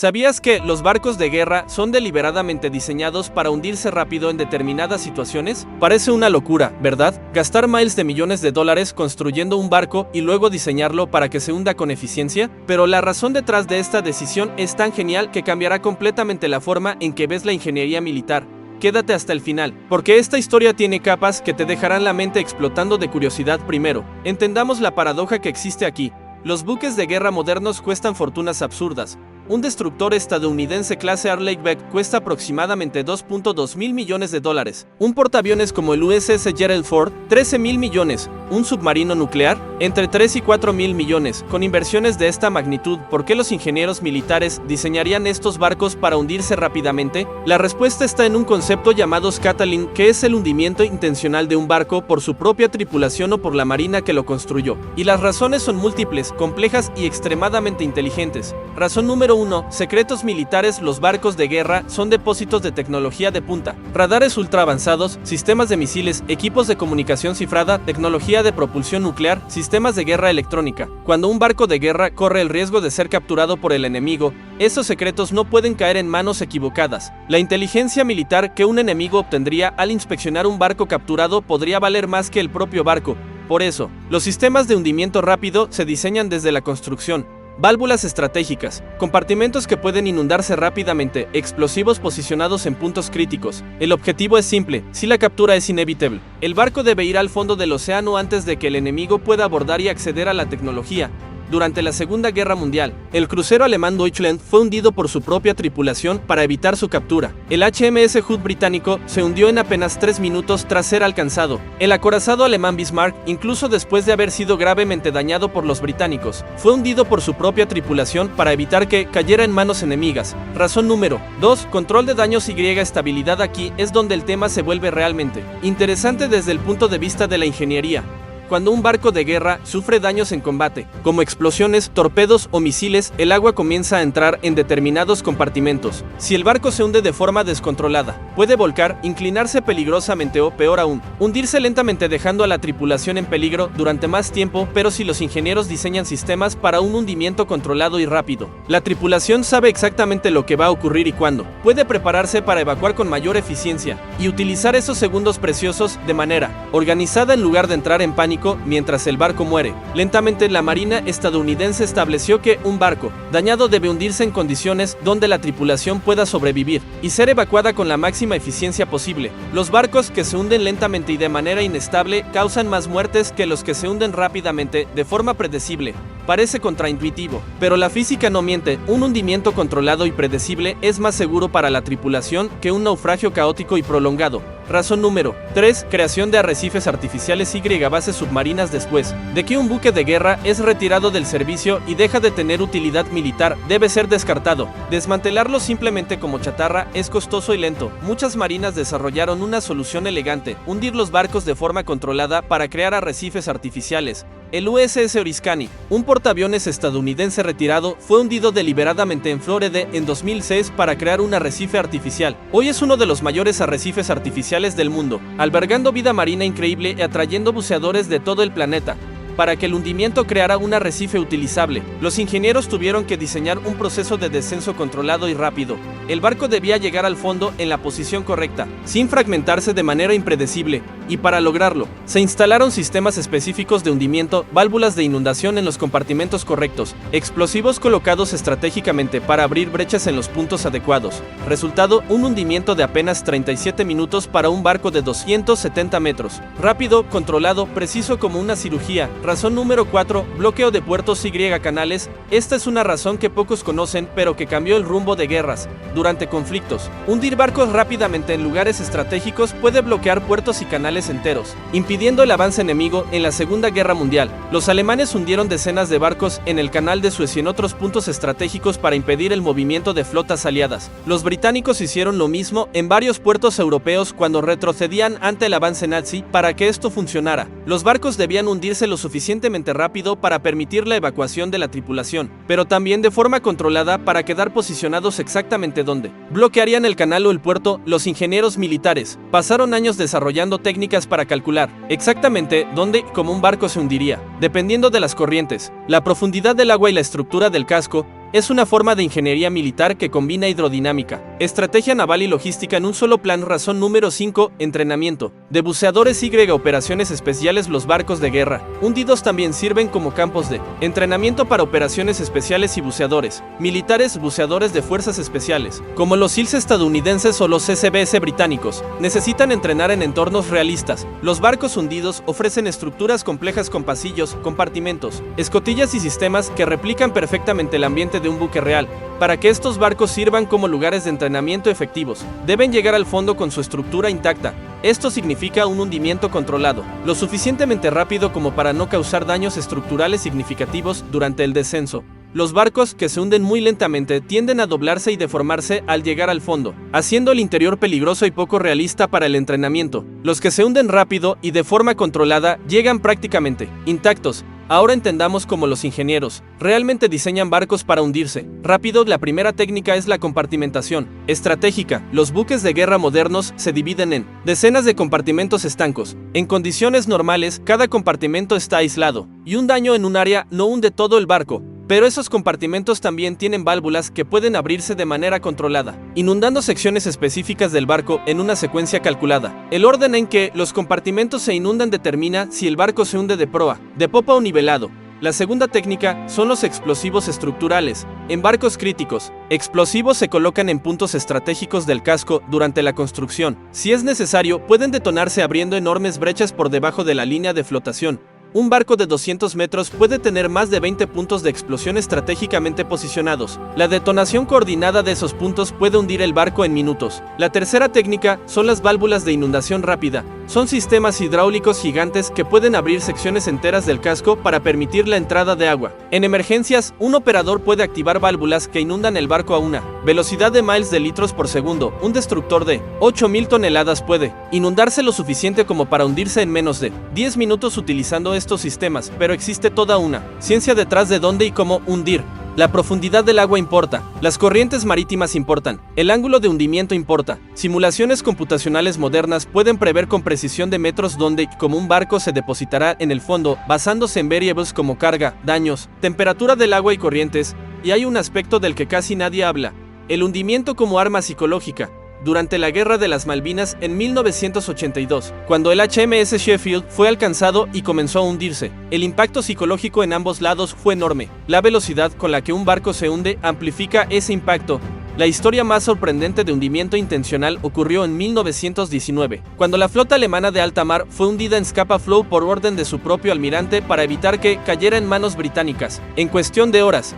¿Sabías que los barcos de guerra son deliberadamente diseñados para hundirse rápido en determinadas situaciones? Parece una locura, ¿verdad? Gastar miles de millones de dólares construyendo un barco y luego diseñarlo para que se hunda con eficiencia, pero la razón detrás de esta decisión es tan genial que cambiará completamente la forma en que ves la ingeniería militar. Quédate hasta el final, porque esta historia tiene capas que te dejarán la mente explotando de curiosidad. Primero, entendamos la paradoja que existe aquí. Los buques de guerra modernos cuestan fortunas absurdas. Un destructor estadounidense clase Arleigh Beck cuesta aproximadamente 2.2 mil millones de dólares. Un portaaviones como el USS Gerald Ford, 13 mil millones. Un submarino nuclear, entre 3 y 4 mil millones. Con inversiones de esta magnitud, ¿por qué los ingenieros militares diseñarían estos barcos para hundirse rápidamente? La respuesta está en un concepto llamado scuttling, que es el hundimiento intencional de un barco por su propia tripulación o por la marina que lo construyó. Y las razones son múltiples, complejas y extremadamente inteligentes. Razón número 1. Secretos militares. Los barcos de guerra son depósitos de tecnología de punta. Radares ultra avanzados, sistemas de misiles, equipos de comunicación cifrada, tecnología de propulsión nuclear, sistemas de guerra electrónica. Cuando un barco de guerra corre el riesgo de ser capturado por el enemigo, esos secretos no pueden caer en manos equivocadas. La inteligencia militar que un enemigo obtendría al inspeccionar un barco capturado podría valer más que el propio barco. Por eso, los sistemas de hundimiento rápido se diseñan desde la construcción. Válvulas estratégicas, compartimentos que pueden inundarse rápidamente, explosivos posicionados en puntos críticos. El objetivo es simple, si la captura es inevitable. El barco debe ir al fondo del océano antes de que el enemigo pueda abordar y acceder a la tecnología. Durante la Segunda Guerra Mundial, el crucero alemán Deutschland fue hundido por su propia tripulación para evitar su captura. El HMS Hood británico se hundió en apenas 3 minutos tras ser alcanzado. El acorazado alemán Bismarck, incluso después de haber sido gravemente dañado por los británicos, fue hundido por su propia tripulación para evitar que cayera en manos enemigas. Razón número 2. Control de daños y estabilidad. Aquí es donde el tema se vuelve realmente interesante desde el punto de vista de la ingeniería. Cuando un barco de guerra sufre daños en combate, como explosiones, torpedos o misiles, el agua comienza a entrar en determinados compartimentos. Si el barco se hunde de forma descontrolada, puede volcar, inclinarse peligrosamente o, peor aún, hundirse lentamente dejando a la tripulación en peligro durante más tiempo. Pero si los ingenieros diseñan sistemas para un hundimiento controlado y rápido, la tripulación sabe exactamente lo que va a ocurrir y cuándo. Puede prepararse para evacuar con mayor eficiencia y utilizar esos segundos preciosos de manera organizada en lugar de entrar en pánico mientras el barco muere. Lentamente, la Marina estadounidense estableció que un barco dañado debe hundirse en condiciones donde la tripulación pueda sobrevivir y ser evacuada con la máxima eficiencia posible. Los barcos que se hunden lentamente y de manera inestable causan más muertes que los que se hunden rápidamente de forma predecible. Parece contraintuitivo, pero la física no miente. Un hundimiento controlado y predecible es más seguro para la tripulación que un naufragio caótico y prolongado. Razón número 3. Creación de arrecifes artificiales y bases submarinas. Después de que un buque de guerra es retirado del servicio y deja de tener utilidad militar, debe ser descartado. Desmantelarlo simplemente como chatarra es costoso y lento. Muchas marinas desarrollaron una solución elegante: hundir los barcos de forma controlada para crear arrecifes artificiales. El USS Oriskany, un portaaviones estadounidense retirado, fue hundido deliberadamente en Florida en 2006 para crear un arrecife artificial. Hoy es uno de los mayores arrecifes artificiales del mundo, albergando vida marina increíble y atrayendo buceadores de todo el planeta. Para que el hundimiento creara un arrecife utilizable, los ingenieros tuvieron que diseñar un proceso de descenso controlado y rápido. El barco debía llegar al fondo en la posición correcta, sin fragmentarse de manera impredecible, y para lograrlo, se instalaron sistemas específicos de hundimiento, válvulas de inundación en los compartimentos correctos, explosivos colocados estratégicamente para abrir brechas en los puntos adecuados. Resultado, un hundimiento de apenas 37 minutos para un barco de 270 metros. Rápido, controlado, preciso como una cirugía. Razón número 4. Bloqueo de puertos y canales. Esta es una razón que pocos conocen, pero que cambió el rumbo de guerras. Durante conflictos, hundir barcos rápidamente en lugares estratégicos puede bloquear puertos y canales enteros, impidiendo el avance enemigo. En la Segunda Guerra Mundial, los alemanes hundieron decenas de barcos en el canal de Suez y en otros puntos estratégicos para impedir el movimiento de flotas aliadas. Los británicos hicieron lo mismo en varios puertos europeos cuando retrocedían ante el avance nazi. Para que esto funcionara, los barcos debían hundirse lo suficientemente rápido para permitir la evacuación de la tripulación, pero también de forma controlada para quedar posicionados exactamente donde bloquearían el canal o el puerto. Los ingenieros militares pasaron años desarrollando técnicas para calcular exactamente dónde y cómo un barco se hundiría, dependiendo de las corrientes, la profundidad del agua y la estructura del casco. es una forma de ingeniería militar que combina hidrodinámica, estrategia naval y logística en un solo plan. Razón número 5, entrenamiento. De buceadores y operaciones especiales. Los barcos de guerra hundidos también sirven como campos de entrenamiento para operaciones especiales y buceadores militares. Buceadores de fuerzas especiales, como los SEALs estadounidenses o los SBS británicos, necesitan entrenar en entornos realistas. Los barcos hundidos ofrecen estructuras complejas con pasillos, compartimentos, escotillas y sistemas que replican perfectamente el ambiente de un buque real. Para que estos barcos sirvan como lugares de entrenamiento efectivos, deben llegar al fondo con su estructura intacta. Esto significa un hundimiento controlado, lo suficientemente rápido como para no causar daños estructurales significativos durante el descenso. Los barcos que se hunden muy lentamente tienden a doblarse y deformarse al llegar al fondo, haciendo el interior peligroso y poco realista para el entrenamiento. Los que se hunden rápido y de forma controlada llegan prácticamente intactos. Ahora entendamos cómo los ingenieros realmente diseñan barcos para hundirse rápido. La primera técnica es la compartimentación estratégica. Los buques de guerra modernos se dividen en decenas de compartimentos estancos. En condiciones normales, cada compartimento está aislado, y un daño en un área no hunde todo el barco. Pero esos compartimentos también tienen válvulas que pueden abrirse de manera controlada, inundando secciones específicas del barco en una secuencia calculada. El orden en que los compartimentos se inundan determina si el barco se hunde de proa, de popa o nivelado. La segunda técnica son los explosivos estructurales. En barcos críticos, explosivos se colocan en puntos estratégicos del casco durante la construcción. Si es necesario, pueden detonarse abriendo enormes brechas por debajo de la línea de flotación. Un barco de 200 metros puede tener más de 20 puntos de explosión estratégicamente posicionados. La detonación coordinada de esos puntos puede hundir el barco en minutos. La tercera técnica son las válvulas de inundación rápida. Son sistemas hidráulicos gigantes que pueden abrir secciones enteras del casco para permitir la entrada de agua. En emergencias, un operador puede activar válvulas que inundan el barco a una velocidad de miles de litros por segundo. Un destructor de 8.000 toneladas puede inundarse lo suficiente como para hundirse en menos de 10 minutos utilizando estos sistemas, pero existe toda una ciencia detrás de dónde y cómo hundir. La profundidad del agua importa, las corrientes marítimas importan, el ángulo de hundimiento importa. Simulaciones computacionales modernas pueden prever con precisión de metros dónde y cómo un barco se depositará en el fondo, basándose en variables como carga, daños, temperatura del agua y corrientes. Y hay un aspecto del que casi nadie habla: el hundimiento como arma psicológica. Durante la Guerra de las Malvinas en 1982, cuando el HMS Sheffield fue alcanzado y comenzó a hundirse, el impacto psicológico en ambos lados fue enorme. La velocidad con la que un barco se hunde amplifica ese impacto. La historia más sorprendente de hundimiento intencional ocurrió en 1919, cuando la flota alemana de alta mar fue hundida en Scapa Flow por orden de su propio almirante para evitar que cayera en manos británicas. En cuestión de horas,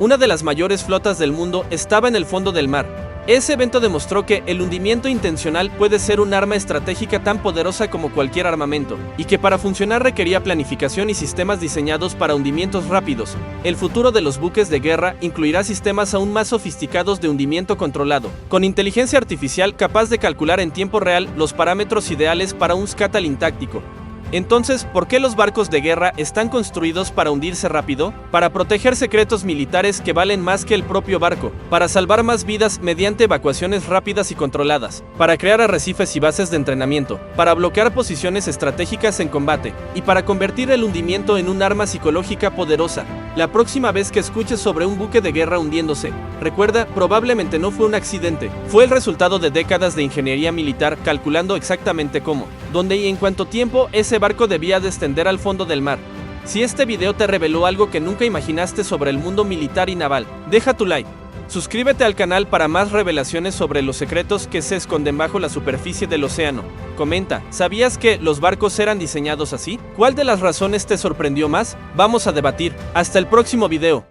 una de las mayores flotas del mundo estaba en el fondo del mar. Ese evento demostró que el hundimiento intencional puede ser un arma estratégica tan poderosa como cualquier armamento, y que para funcionar requería planificación y sistemas diseñados para hundimientos rápidos. El futuro de los buques de guerra incluirá sistemas aún más sofisticados de hundimiento controlado, con inteligencia artificial capaz de calcular en tiempo real los parámetros ideales para un Scatling táctico. Entonces, ¿por qué los barcos de guerra están construidos para hundirse rápido? Para proteger secretos militares que valen más que el propio barco, para salvar más vidas mediante evacuaciones rápidas y controladas, para crear arrecifes y bases de entrenamiento, para bloquear posiciones estratégicas en combate, y para convertir el hundimiento en un arma psicológica poderosa. La próxima vez que escuches sobre un buque de guerra hundiéndose, recuerda, probablemente no fue un accidente, fue el resultado de décadas de ingeniería militar calculando exactamente cómo, dónde y en cuánto tiempo ese barco debía descender al fondo del mar. Si este video te reveló algo que nunca imaginaste sobre el mundo militar y naval, deja tu like. Suscríbete al canal para más revelaciones sobre los secretos que se esconden bajo la superficie del océano. Comenta, ¿sabías que los barcos eran diseñados así? ¿Cuál de las razones te sorprendió más? Vamos a debatir. Hasta el próximo video.